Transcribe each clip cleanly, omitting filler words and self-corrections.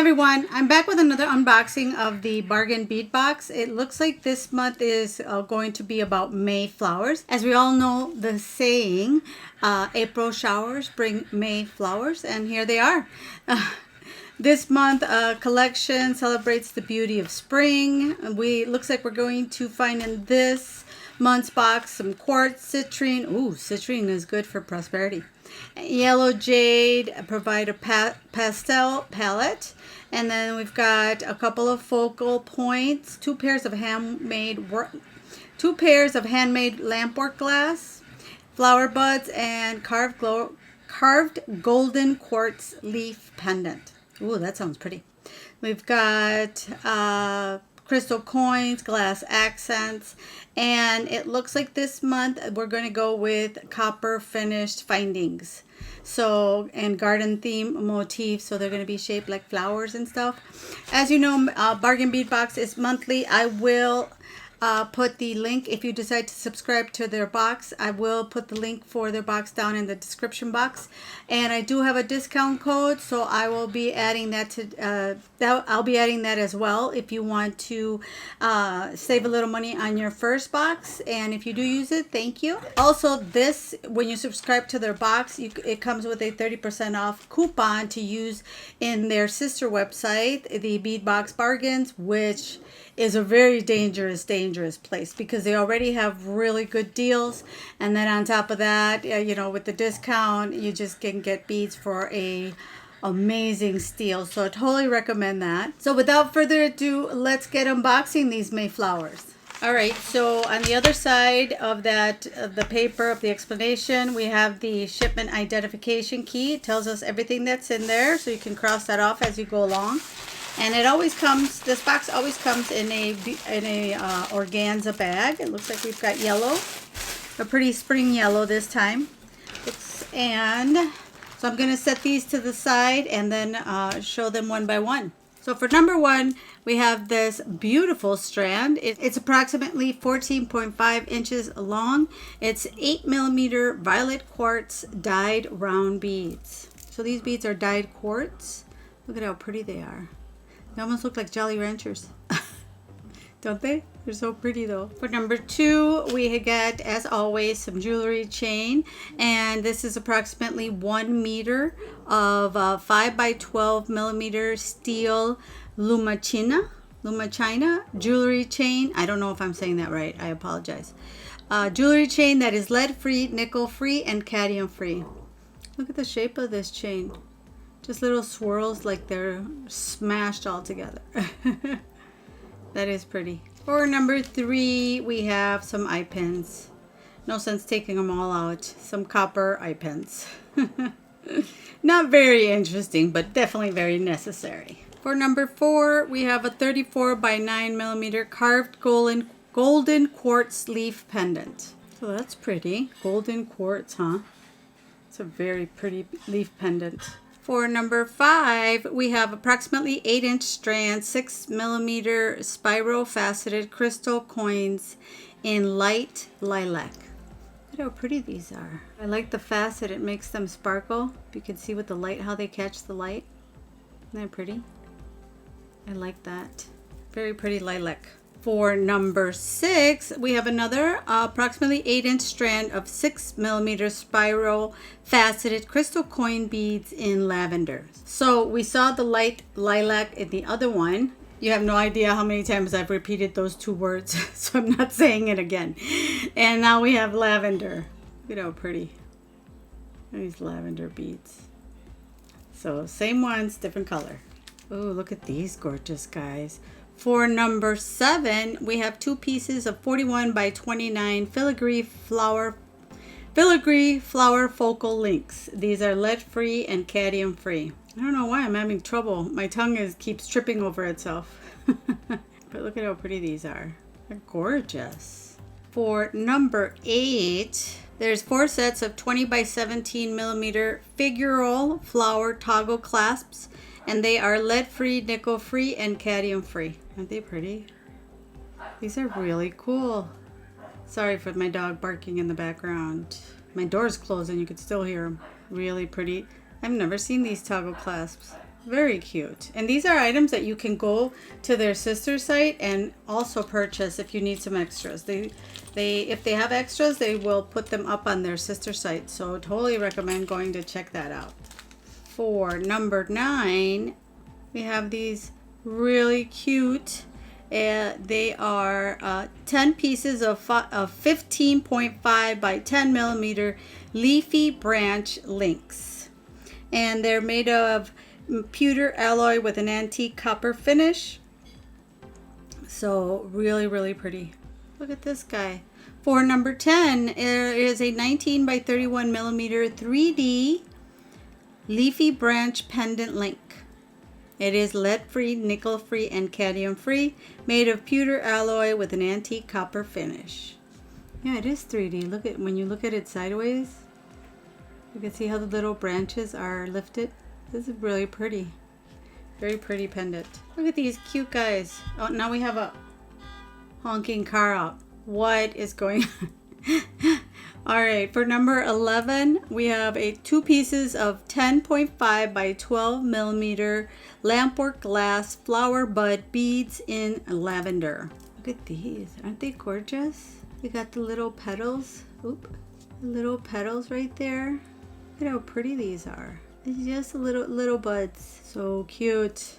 everyone, I'm back with another unboxing of the bargain bead box. It looks like this month is going to be about May flowers. As we all know the saying, April showers bring May flowers, and here they are. This month collection celebrates the beauty of spring. Looks like we're going to find in this month's box some quartz, citrine. Ooh, citrine is good for prosperity. Yellow jade, provide a pastel palette, and then we've got a couple of focal points, two pairs of handmade lampwork glass, flower buds, and carved golden quartz leaf pendant. Ooh, that sounds pretty. We've got crystal coins, glass accents, and it looks like this month we're going to go with copper finished findings. So, and garden theme motifs, so they're going to be shaped like flowers and stuff. As you know, Bargain Bead Box is monthly. I will put the link, if you decide to subscribe to their box, I will put the link for their box down in the description box. And I do have a discount code, so I will be adding that to I'll be adding that as well if you want to save a little money on your first box. And if you do use it, thank you. Also, this, when you subscribe to their box, it comes with a 30% off coupon to use in their sister website, the Bead Box Bargains, which is a very dangerous place because they already have really good deals, and then on top of that, you know, with the discount, you just can get beads for a amazing steal. So I totally recommend that. So without further ado, let's get unboxing these Mayflowers. All right, so on the other side of that, of the paper of the explanation, we have the shipment identification key. It tells us everything that's in there, so you can cross that off as you go along. And it always comes, this box always comes in a organza bag. It looks like we've got yellow, a pretty spring yellow this time. And so I'm going to set these to the side and then show them one by one. So for number one, we have this beautiful strand. It's approximately 14.5 inches long. It's 8mm violet quartz dyed round beads. So these beads are dyed quartz. Look at how pretty they are. They almost look like Jolly Ranchers. Don't they? They're so pretty though. For number two, we got, as always, some jewelry chain. And this is approximately 1 meter of 5x12mm steel Lumachina jewelry chain. I don't know if I'm saying that right. I apologize. Jewelry chain that is lead-free, nickel-free, and cadmium-free. Look at the shape of this chain. Just little swirls like they're smashed all together. That is pretty. For number three, we have some eye pins. No sense taking them all out. Some copper eye pins. Not very interesting, but definitely very necessary. For number four, we have a 34x9mm carved golden quartz leaf pendant. So that's pretty. Golden quartz, huh? It's a very pretty leaf pendant. For number five, we have approximately 8-inch strand, 6mm spiral faceted crystal coins in light lilac. Look at how pretty these are. I like the facet, it makes them sparkle. You can see with the light how they catch the light. Isn't that pretty? I like that. Very pretty lilac. For number six, we have another approximately 8-inch strand of 6mm spiral faceted crystal coin beads in lavender. So we saw the light lilac in the other one. You have no idea how many times I've repeated those two words, so I'm not saying it again. And now we have lavender. Look at how pretty. These lavender beads. So same ones, different color. Oh, look at these gorgeous guys. For number seven, we have two pieces of 41x29 filigree flower focal links. These are lead-free and cadmium-free. I don't know why I'm having trouble. My tongue keeps tripping over itself. But look at how pretty these are. They're gorgeous. For number eight, there's 4 sets of 20x17mm figural flower toggle clasps. And they are lead-free, nickel-free, and cadmium-free. Aren't they pretty? These are really cool. Sorry for my dog barking in the background. My door's closed and you can still hear him. Really pretty. I've never seen these toggle clasps. Very cute. And these are items that you can go to their sister site and also purchase if you need some extras. If they have extras, they will put them up on their sister site. So totally recommend going to check that out. For number 9, we have these really cute. They are 10 pieces of 15.5 by 10 millimeter leafy branch links. And they're made of pewter alloy with an antique copper finish. So really, really pretty. Look at this guy. For number 10, there is a 19 by 31 millimeter 3D leafy branch pendant link. It is lead-free, nickel-free, and cadmium-free, made of pewter alloy with an antique copper finish. Yeah, it is 3D. Look at when you look at it sideways. You can see how the little branches are lifted. This is really pretty. Very pretty pendant. Look at these cute guys. Oh, now we have a honking car out. What is going on? All right, for number 11, we have 2 pieces of 10.5 by 12 millimeter lampwork glass flower bud beads in lavender. Look at these. Aren't they gorgeous? We got the little petals. Oop, the little petals right there. Look at how pretty these are. It's just little buds. So cute.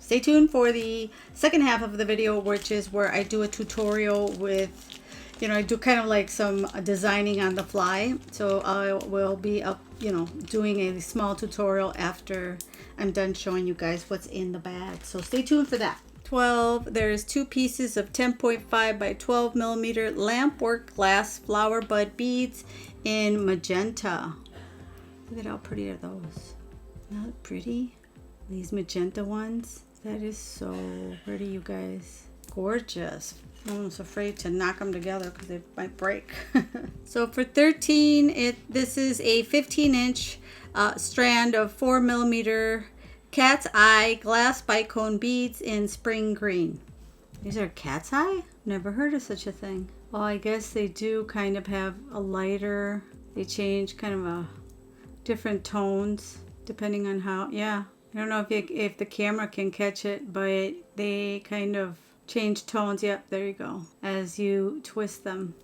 Stay tuned for the second half of the video, which is where I do a tutorial with, I do kind of like some designing on the fly. So I will be up, doing a small tutorial after I'm done showing you guys what's in the bag. So stay tuned for that. 12, there's 2 pieces of 10.5 by 12 millimeter lampwork glass flower bud beads in magenta. Look at how pretty are those. Isn't that pretty? These magenta ones. That is so pretty, you guys. Gorgeous. I'm almost afraid to knock them together because they might break. So for 13, this is a 15-inch strand of 4 millimeter cat's eye glass bicone beads in spring green. These are cat's eye? Never heard of such a thing. Well, I guess they do kind of have a lighter. They change kind of a different tones depending on how. Yeah, I don't know if the camera can catch it, but they kind of change tones. Yep, there you go, as you twist them.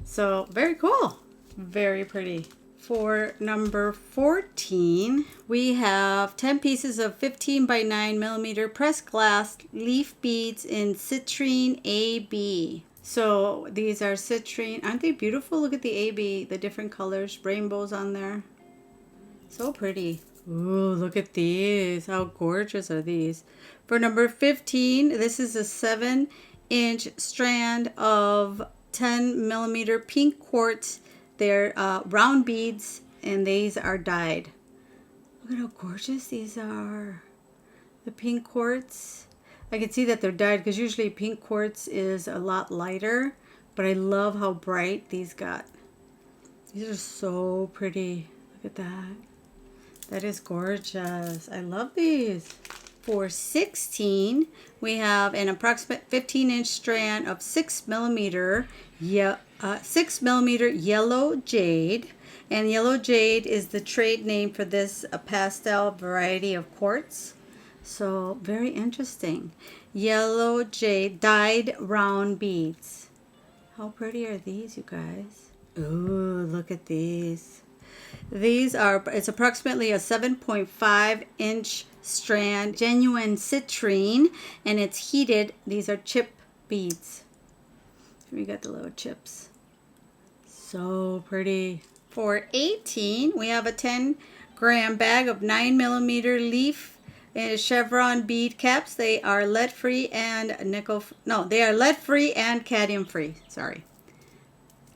So very cool, very pretty. For number 14, we have 10 pieces of 15 by 9 millimeter pressed glass leaf beads in citrine AB. So these are citrine. Aren't they beautiful? Look at the AB, the different colors, rainbows on there. So pretty. Ooh, look at these. How gorgeous are these? For number 15, this is a 7-inch strand of 10 millimeter pink quartz. They're round beads, and these are dyed. Look at how gorgeous these are. The pink quartz. I can see that they're dyed because usually pink quartz is a lot lighter, but I love how bright these got. These are so pretty. Look at that. That is gorgeous. I love these. For 16, we have an approximate 15-inch strand of 6 millimeter yellow jade. And yellow jade is the trade name for this pastel variety of quartz. So very interesting. Yellow jade dyed round beads. How pretty are these, you guys? Ooh, look at these. It's approximately a 7.5-inch strand, genuine citrine, and it's heated. These are chip beads. We got the little chips. So pretty. For 18, we have a 10-gram bag of 9 millimeter leaf and chevron bead caps. They are lead-free and they are lead-free and cadmium-free. Sorry.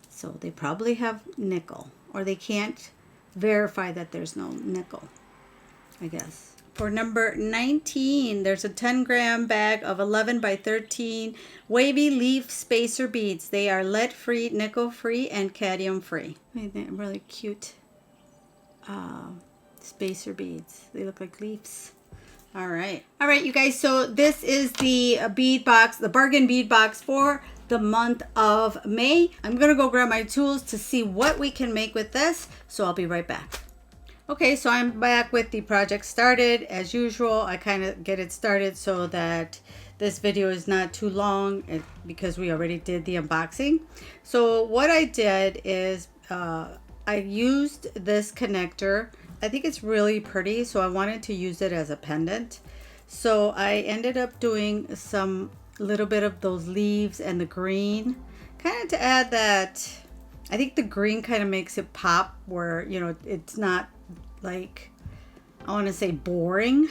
So they probably have nickel, or they can't verify that there's no nickel, I guess. For number 19, there's a 10-gram bag of 11 by 13 wavy leaf spacer beads. They are lead-free, nickel-free, and cadmium-free. Really cute spacer beads. They look like leaves. All right, you guys. So this is the bead box, the bargain bead box for the month of May. I'm gonna go grab my tools to see what we can make with this. So I'll be right back. Okay, so I'm back with the project started. As usual, I kind of get it started so that this video is not too long because we already did the unboxing. So what I did is I used this connector. I think it's really pretty, so I wanted to use it as a pendant. So I ended up doing some little bit of those leaves and the green, kind of to add that. I think the green kind of makes it pop where, you know, it's not like, I want to say boring,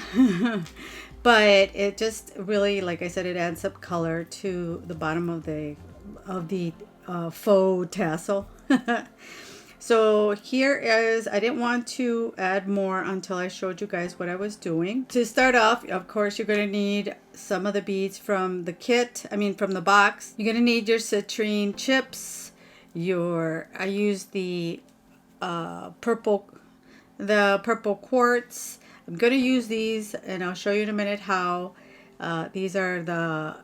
but it just really, like I said, it adds up color to the bottom of the faux tassel. So here is, I didn't want to add more until I showed you guys what I was doing. To start off, of course, you're going to need some of the beads from the kit, from the box. You're going to need your citrine chips, I used the purple quartz. I'm going to use these and I'll show you in a minute how. These are the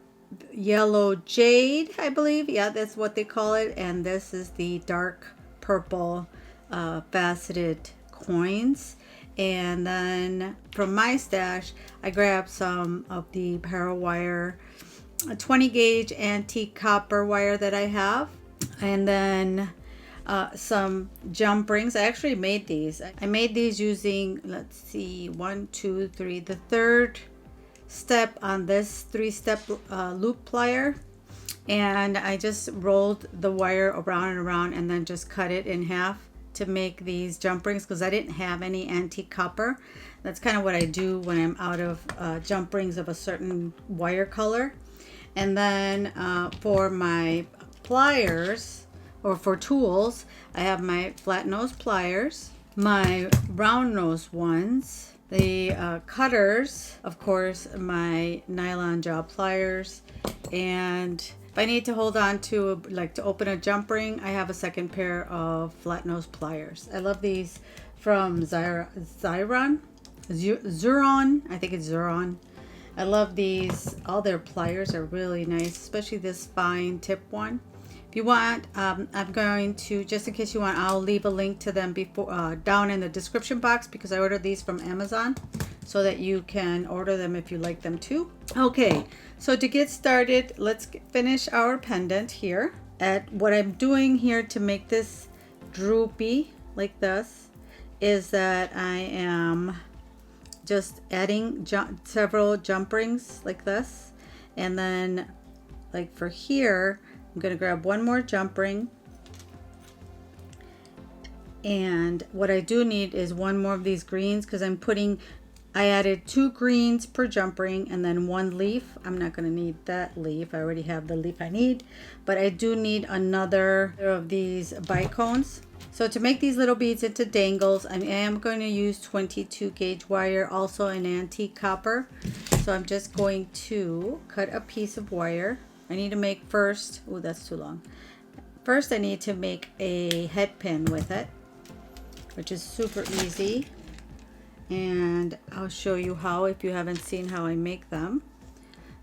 yellow jade, I believe. Yeah, that's what they call it. And this is the dark purple faceted coins. And then from my stash, I grabbed some of the para wire, a 20 gauge antique copper wire that I have. And then some jump rings. I actually made these. I made these using, let's see, 1, 2, 3, the third step on this 3-step loop plier. And I just rolled the wire around and around and then just cut it in half to make these jump rings because I didn't have any antique copper. That's kind of what I do when I'm out of jump rings of a certain wire color. And then for my pliers, or for tools, I have my flat nose pliers, my round nose ones, the cutters, of course, my nylon jaw pliers, and if I need to hold on to, like to open a jump ring, I have a second pair of flat nose pliers. I love these from Zuron, I think it's Zuron. I love these. All their pliers are really nice, especially this fine tip one. If you want, I'm going to, just in case you want, I'll leave a link to them before down in the description box because I ordered these from Amazon so that you can order them if you like them too. Okay, so to get started, let's finish our pendant here. What I'm doing here to make this droopy like this is that I am just adding several jump rings like this, and then like for here, I'm going to grab one more jump ring, and what I do need is one more of these greens because I added 2 greens per jump ring and then 1 leaf. I'm not going to need that leaf. I already have the leaf I need, but I do need another of these bite cones. So to make these little beads into dangles, I am going to use 22 gauge wire, also an antique copper. So I'm just going to cut a piece of wire. I need to make first, oh, that's too long. First I need to make a head pin with it, which is super easy. And I'll show you how if you haven't seen how I make them.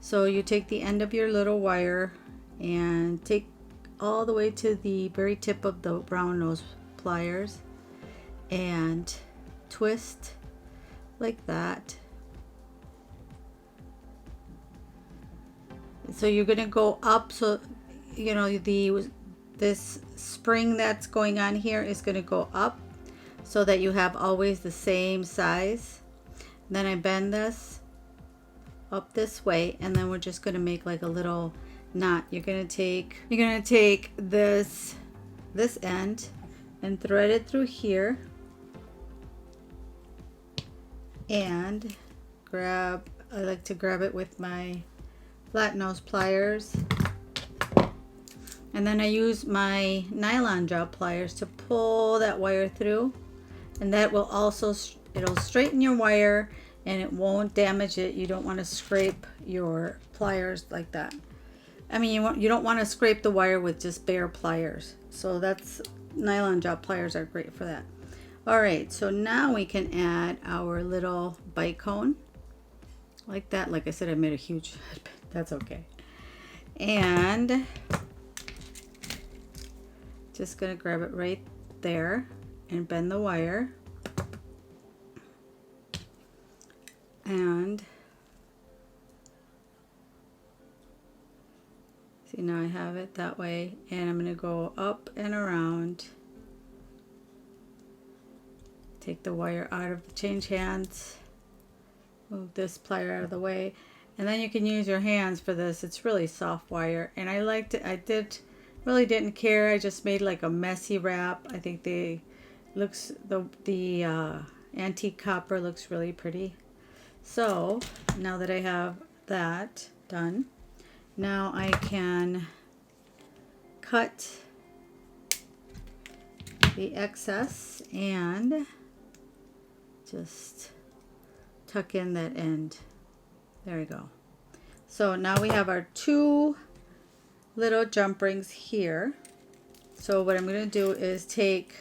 So you take the end of your little wire and take all the way to the very tip of the round nose pliers and twist like that. So you're going to go up, so you know this spring that's going on here is going to go up so that you have always the same size. Then I bend this up this way, and then we're just going to make like a little knot. You're going to take this end and thread it through here and I like to grab it with my flat nose pliers, and then I use my nylon jaw pliers to pull that wire through, and that will also, it'll straighten your wire and it won't damage it. You don't want to scrape your pliers like that. You don't want to scrape the wire with just bare pliers. So nylon jaw pliers are great for that. All right, so now we can add our little bite cone like that. Like I said, I made a huge that's okay. And just gonna grab it right there and bend the wire And see, now I have it that way, and I'm going to go up and around. Take the wire out of the change hands. Move this plier out of the way. And then you can use your hands for this. It's really soft wire. And I liked it. Really didn't care. I just made like a messy wrap. I think the antique copper looks really pretty. So now that I have that done, now I can cut the excess and just tuck in that end. There we go. So now we have our 2 little jump rings here. So what I'm going to do is take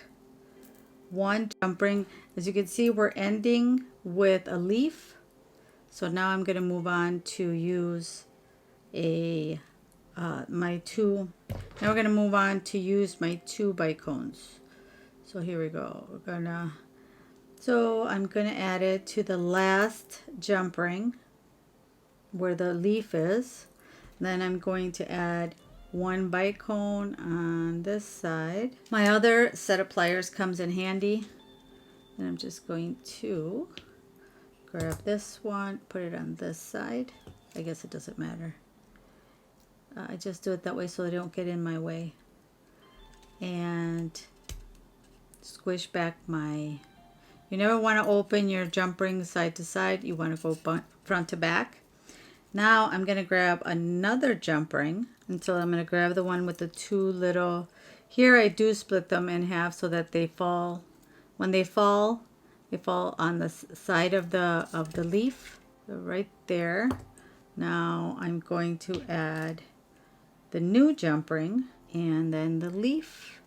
one jump ring. As you can see, we're ending with a leaf. So now I'm going to move on to use a my 2. Now we're going to move on to use my 2 bicones. So here we go. So I'm going to add it to the last jump ring where the leaf is. Then I'm going to add 1 bicone on this side. My other set of pliers comes in handy. And I'm just going to grab this one, put it on this side. I guess it doesn't matter. I just do it that way so they don't get in my way. And squish back my... You never want to open your jump ring side to side. You want to go front to back. Now I'm going to grab another jump ring. And so I'm going to grab the one with the 2 little... Here I do split them in half so that they fall... When they fall on the side of the leaf. So right there. Now I'm going to add the new jump ring and then the leaf.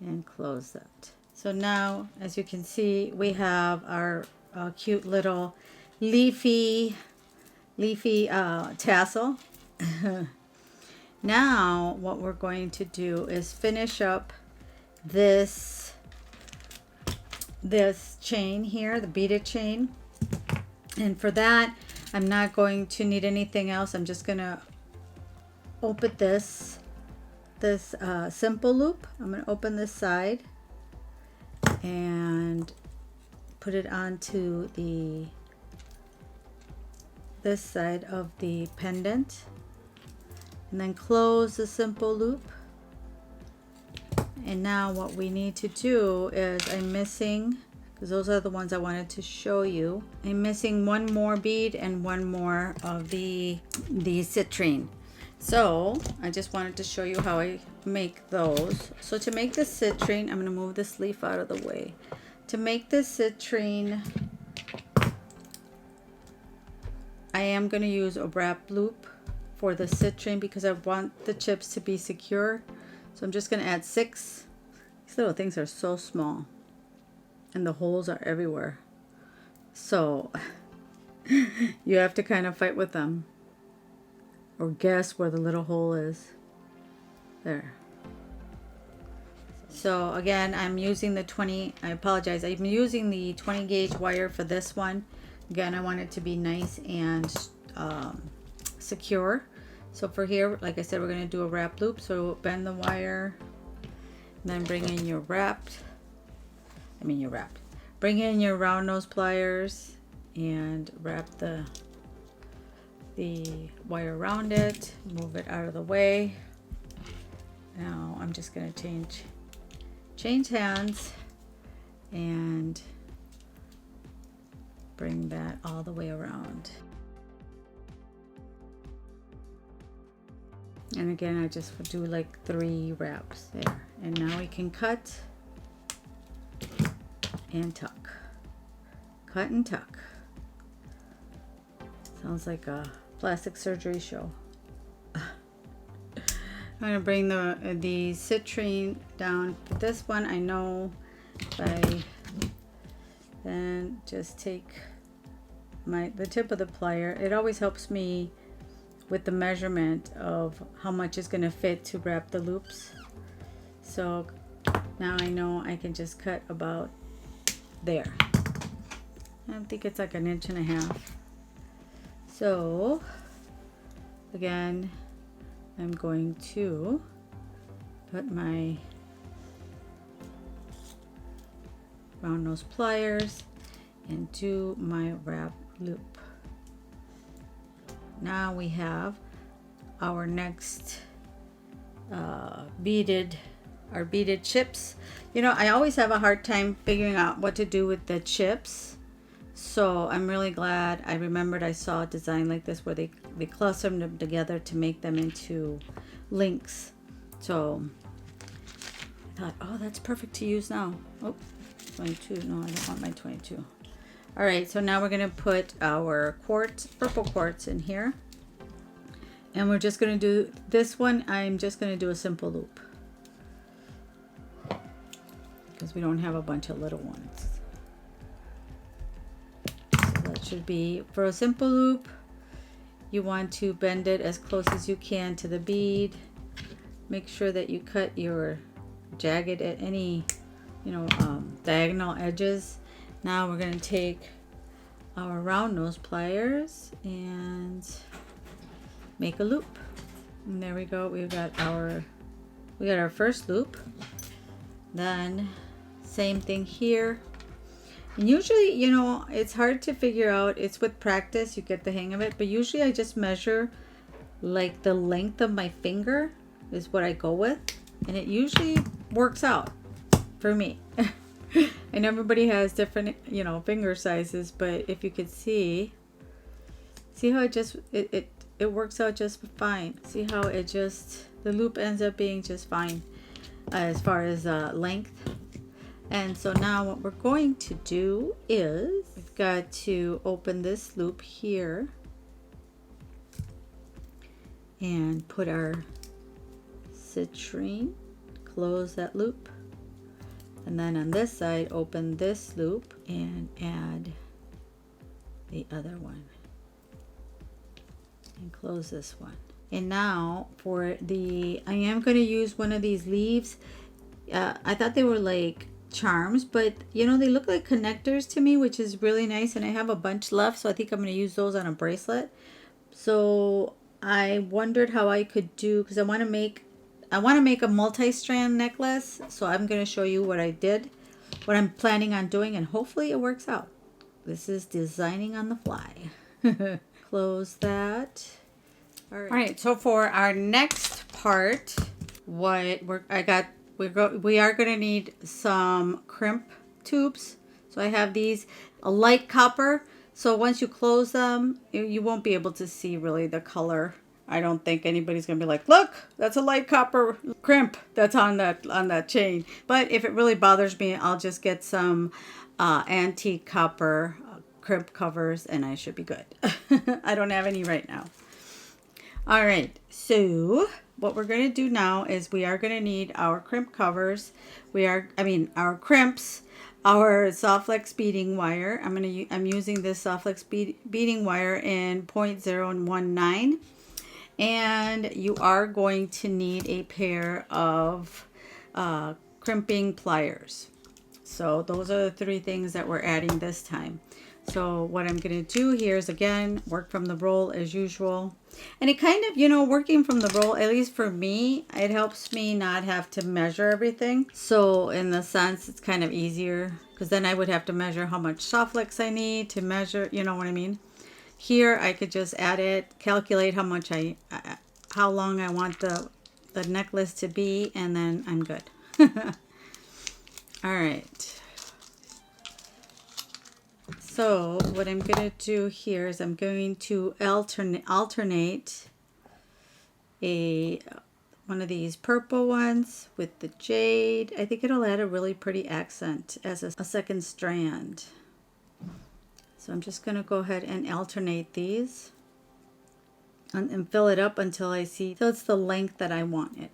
And close that. So now, as you can see, we have our cute little leafy tassel. Now, what we're going to do is finish up this chain here, the beaded chain. And for that, I'm not going to need anything else. I'm just going to open this simple loop. I'm going to open this side and put it onto this side of the pendant, and then close the simple loop. And now what we need to do is, I'm missing, because those are the ones I wanted to show you, I'm missing 1 more bead and 1 more of the citrine. So I just wanted to show you how I make those. So to make the citrine, I'm going to move this leaf out of the way. To make the citrine, I am going to use a wrap loop for the citrine because I want the chips to be secure. So I'm just going to add 6. These little things are so small and the holes are everywhere. So you have to kind of fight with them or guess where the little hole is. There. So again, I'm using the 20, I apologize, I'm using the 20 gauge wire for this one. Again, I want it to be nice and secure. So for here, like I said, we're going to do a wrap loop. So bend the wire, then bring in your bring in your round nose pliers and wrap the wire around it, move it out of the way. Now I'm just going to change hands and bring that all the way around. And again, I just do like 3 wraps there. And now we can cut and tuck. Cut and tuck. Sounds like a plastic surgery show. I'm going to bring the citrine down. This one I know by then just take the tip of the plier. It always helps me with the measurement of how much is going to fit to wrap the loops. So now I know I can just cut about there. I think it's like 1.5 inches. So again, I'm going to put my round nose pliers and do my wrap loop. Now we have our next beaded chips. You know, I always have a hard time figuring out what to do with the chips. So I'm really glad I remembered I saw a design like this where they cluster them together to make them into links. So I thought, oh, that's perfect to use now. Oh, 22. No, I don't want my 22. All right, so now we're gonna put our quartz, purple quartz in here. And we're just gonna do this one. I'm just gonna do a simple loop because we don't have a bunch of little ones. That should be, for a simple loop, you want to bend it as close as you can to the bead. Make sure that you cut your jagged at any, diagonal edges. Now we're going to take our round nose pliers and make a loop. And there we go. We got our first loop. Then same thing here. And usually, it's hard to figure out. It's with practice, you get the hang of it. But usually I just measure like the length of my finger is what I go with. And it usually works out for me. And everybody has different, finger sizes. But if you could see how it works out just fine. See how the loop ends up being just fine as far as length. And so now what we're going to do is we've got to open this loop here and put our citrine, close that loop, and then on this side open this loop and add the other one and close this one. And now I am going to use one of these leaves. I thought they were like charms, but they look like connectors to me, which is really nice, and I have a bunch left, so I think I'm going to use those on a bracelet. So I wondered how I could do, because I want to make a multi-strand necklace. So I'm going to show you what I'm planning on doing, and hopefully it works out. This is designing on the fly. Close that. All right, so for our next part, we are going to need some crimp tubes. So I have these, a light copper. So once you close them, you won't be able to see really the color. I don't think anybody's going to be like, look, that's a light copper crimp that's on that chain. But if it really bothers me, I'll just get some antique copper crimp covers and I should be good. I don't have any right now. All right, so what we're going to do now is we are going to need our crimp covers. Our crimps, our soft flex beading wire. I'm using this soft flex beading wire in 0.019, and you are going to need a pair of crimping pliers. So those are the 3 things that we're adding this time. So what I'm going to do here is, again, work from the roll as usual. And it kind of, working from the roll, at least for me, it helps me not have to measure everything. So in the sense, it's kind of easier, because then I would have to measure how much soft flex I need to measure, you know what I mean? Here, I could just add it, calculate how much how long I want the necklace to be, and then I'm good. All right. So what I'm going to do here is I'm going to alternate one of these purple ones with the jade. I think it'll add a really pretty accent as a second strand. So I'm just going to go ahead and alternate these and fill it up until I see, so it's the length that I want it.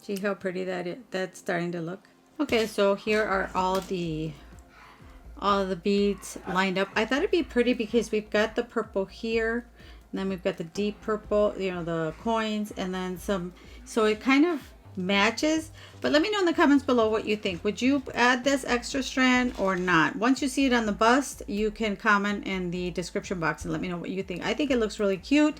See how pretty that's starting to look? Okay, so here are all the beads lined up. I thought it'd be pretty because we've got the purple here, And then we've got the deep purple, you know, the coins, and then some. So it kind of matches. But let me know in the comments below what you think. Would you add this extra strand or not? Once you see it on the bust, you can comment in the description box and let me know what you think. I think it looks really cute,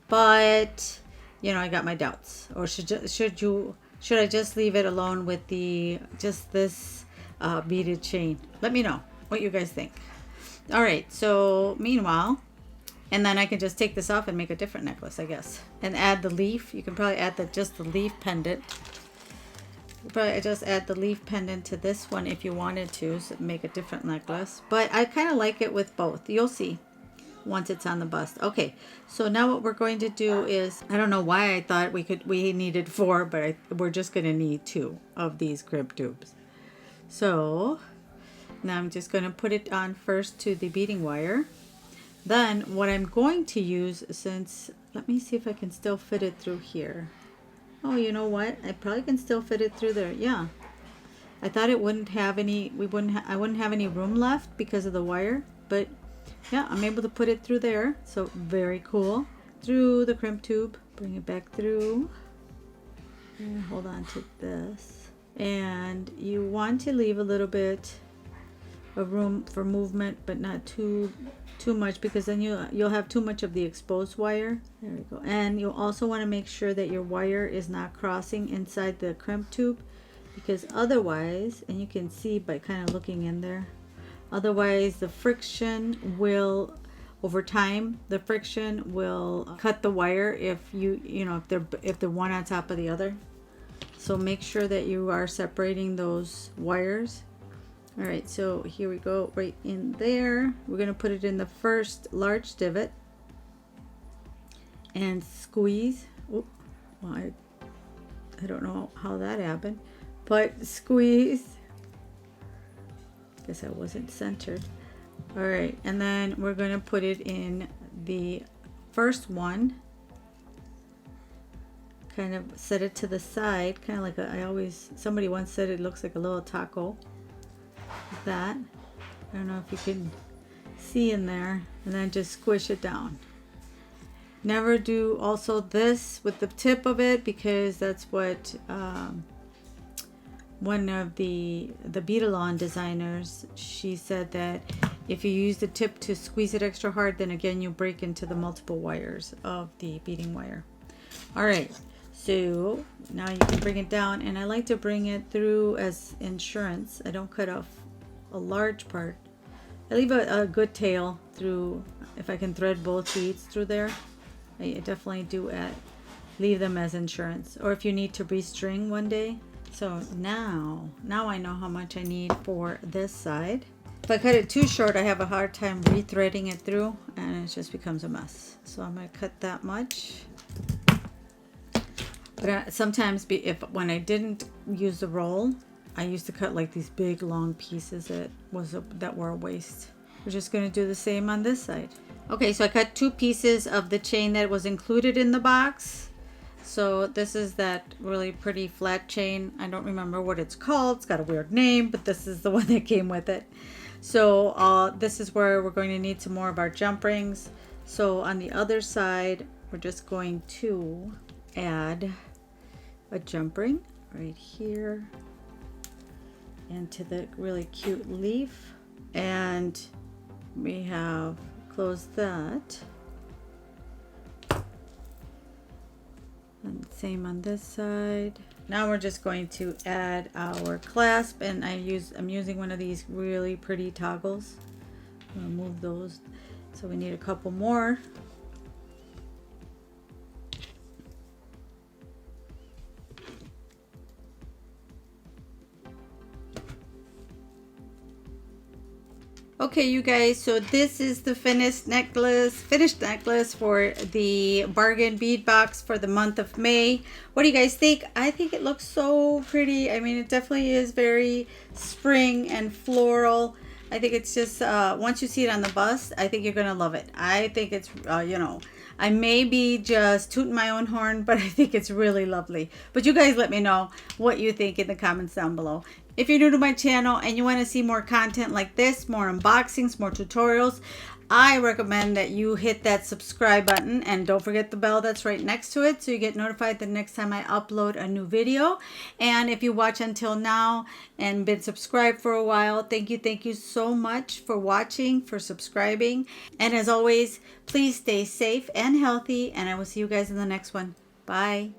but you know, I got my doubts. Or should I just leave it alone with just this beaded chain? Let me know what you guys think. All right, so meanwhile, and then I can just take this off and make a different necklace, I guess, and add the leaf. You can probably add just the leaf pendant. You probably just add the leaf pendant to this one if you wanted to, so make a different necklace. But I kind of like it with both. You'll see once it's on the bust. Okay, so now what we're going to do is, I don't know why I thought we needed 4, but we're just going to need 2 of these crimp tubes. So now I'm just going to put it on first to the beading wire. Then what I'm going to use, let me see if I can still fit it through here. Oh, you know what? I probably can still fit it through there. Yeah. I thought it wouldn't have any, I wouldn't have any room left because of the wire, but yeah, I'm able to put it through there. So very cool. Through the crimp tube, bring it back through. And hold on to this. And you want to leave a little bit of room for movement, but not too much, because then you'll have too much of the exposed wire. There we go. And you'll also want to make sure that your wire is not crossing inside the crimp tube, because otherwise, and you can see by kind of looking in there, otherwise the friction will, over time, the friction will cut the wire if they're one on top of the other. So make sure that you are separating those wires. All right, so here we go, right in there. We're going to put it in the first large divot and squeeze. Oh, well, I don't know how that happened, but squeeze. Guess I wasn't centered. All right, and then we're going to put it in the first one. Kind of set it to the side, kind of like somebody once said it looks like a little taco. Like that. I don't know if you can see in there, and then just squish it down. Never do also this with the tip of it, because that's what one of the Bead-A-Lawn designers, she said that if you use the tip to squeeze it extra hard, then again you break into the multiple wires of the beading wire. All right, so now you can bring it down, and I like to bring it through as insurance. I don't cut off a large part. I leave a good tail through. If I can thread both beads through there, I definitely do leave them as insurance, or if you need to restring one day. So now I know how much I need for this side. If I cut it too short, I have a hard time rethreading it through, and it just becomes a mess. So I'm going to cut that much. But sometimes, when I didn't use the roll, I used to cut like these big long pieces that were a waste. We're just going to do the same on this side. Okay, so I cut 2 pieces of the chain that was included in the box. So this is that really pretty flat chain. I don't remember what it's called. It's got a weird name, but this is the one that came with it. So this is where we're going to need some more of our jump rings. So on the other side, we're just going to add a jump ring right here into the really cute leaf, and we have closed that, and same on this side. Now we're just going to add our clasp, and I'm using one of these really pretty toggles. I'm gonna move those, so we need a couple more. Okay, you guys, so this is the finished necklace for the bargain bead box for the month of May. What do you guys think? I think it looks so pretty. I mean, it definitely is very spring and floral. I think it's just, once you see it on the bust, I think you're going to love it. I think it's, I may be just tooting my own horn, but I think it's really lovely. But you guys let me know what you think in the comments down below. If you're new to my channel and you want to see more content like this, more unboxings, more tutorials, I recommend that you hit that subscribe button and don't forget the bell that's right next to it so you get notified the next time I upload a new video. And if you watch until now and been subscribed for a while, thank you so much for watching, for subscribing. And as always, please stay safe and healthy, and I will see you guys in the next one. Bye.